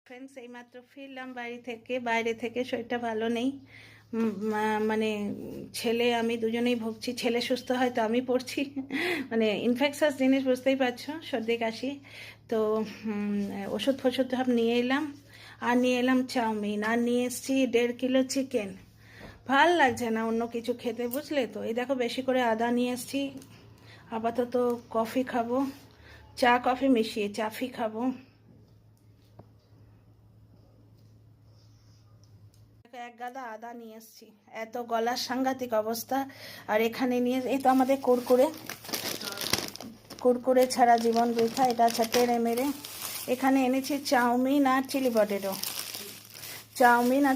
Friends, এইমাত্র ফিরলাম বাইরে থেকে শরীরটা ভালো নেই। মানে ছেলে আমি দুজনেই ভুগছি। ছেলে সুস্থ হয় তো আমি পড়ছি। মানে ইনফেকশাস জিনিস, বুঝতেই পারছো, সর্দি কাশি। তো ওষুধ ফষুধ সব নিয়ে এলাম, আর নিয়ে এলাম চাউমিন, আর নিয়ে এসেছি 1.5 কিলো চিকেন। ভাল লাগছে না অন্য কিছু খেতে, বুঝলে তো। এই দেখো, বেশি করে আদা নিয়ে এসেছি। আপাতত কফি খাবো, চা কফি মিশিয়ে চাফি খাবো। এক গাদা আদা নিয়ে এসেছি, এত গলার সাংঘাতিক অবস্থা। আর এখানে নিয়ে এই তো আমাদের কুরকুরে ছাড়া জীবন বৃথা, এটা আছে টেড়ে মেরে। এখানে এনেছি চাউমিন আর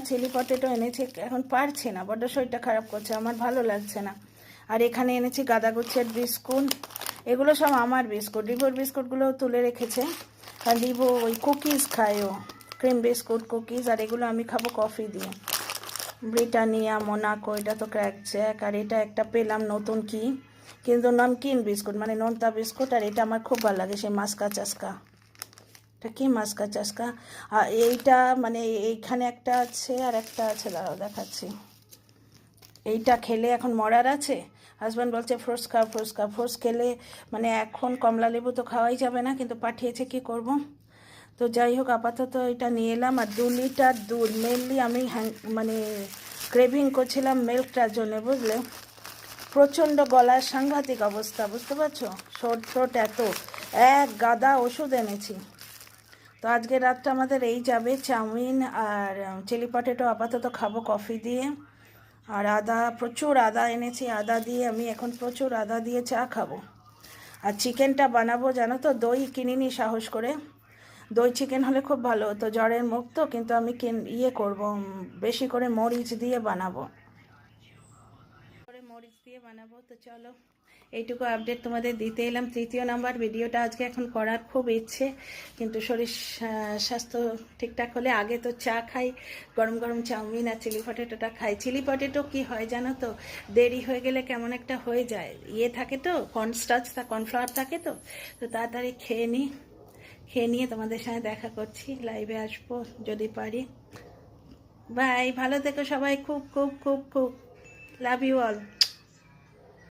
চিলি পটেটো এনেছি। এখন পারছি না, বড্ড শরীরটা খারাপ করছে, আমার ভালো লাগছে না। আর এখানে এনেছি গাদাগুচ্ছের বিস্কুট। এগুলো সব আমার বিস্কুট, রিভোর বিস্কুটগুলো তুলে রেখেছে। আর রিভো ওই কুকিজ খায়, ও ক্রিম বিস্কুট কুকিজ। আর এগুলো আমি খাবো কফি দিয়ে। ব্রিটানিয়া, মোনাকো, এটা তো ক্র্যাক জ্যাক। আর এটা একটা পেলাম নতুন, কি কিন্তু নমকিন বিস্কুট, মানে নোনতা বিস্কুট। আর এটা আমার খুব ভালো লাগে, সেই মাস্কা চাস্কা। এটা কি মাস্কা চাস্কা? আর এইটা মানে এইখানে একটা আছে, আর একটা আছে, দাঁড়াও দেখাচ্ছি। এইটা খেলে এখন মরার আছে। হাজব্যান্ড বলছে ফ্রুটস খেলে, মানে এখন কমলা লেবু তো খাওয়াই যাবে না, কিন্তু পাঠিয়েছে, কি করব। তো যাই হোক, আপাতত এটা নিয়ে এলাম। আর 2 লিটার দুধ, মেনলি আমি মানে ক্রেভিং করছিলাম মিল্কটার জন্য, বুঝলে। প্রচণ্ড গলার সাংঘাতিক অবস্থা, বুঝতে পারছো, থ্রোট এত। এক গাদা ওষুধ এনেছি। তো আজকে রাতটা আমাদের এই যাবে, চাউমিন আর চিলি পটেটো আপাতত খাবো কফি দিয়ে। আর প্রচুর আদা এনেছি, আদা দিয়ে আমি এখন প্রচুর আদা দিয়ে চা খাবো। আর চিকেনটা বানাবো, জানো তো, দই কিনিনি সাহস করে। দই চিকেন হলে খুব ভালো হতো, জ্বরের মুখ তো। কিন্তু আমি করবো, বেশি করে মরিচ দিয়ে বানাবো। তো চলো, এইটুকু আপডেট তোমাদের দিতে এলাম। 3য় নাম্বার ভিডিওটা আজকে এখন করার খুব ইচ্ছে, কিন্তু শরীর স্বাস্থ্য ঠিকঠাক হলে। আগে তো চা খাই, গরম গরম চাউমিন আর চিলি পটেটোটা খাই। চিলি পটেটো কি হয় জানো তো, দেরি হয়ে গেলে কেমন একটা হয়ে যায়, থাকে তো, কর্নফ্লাওয়ার থাকে তো। তো তাড়াতাড়ি খেয়ে নিয়ে তোমাদের সাথে দেখা করছি, লাইভে আসবো যদি পারি। বাই, ভালো থেকো সবাই, খুব খুব খুব খুব লাভ ইউ অল।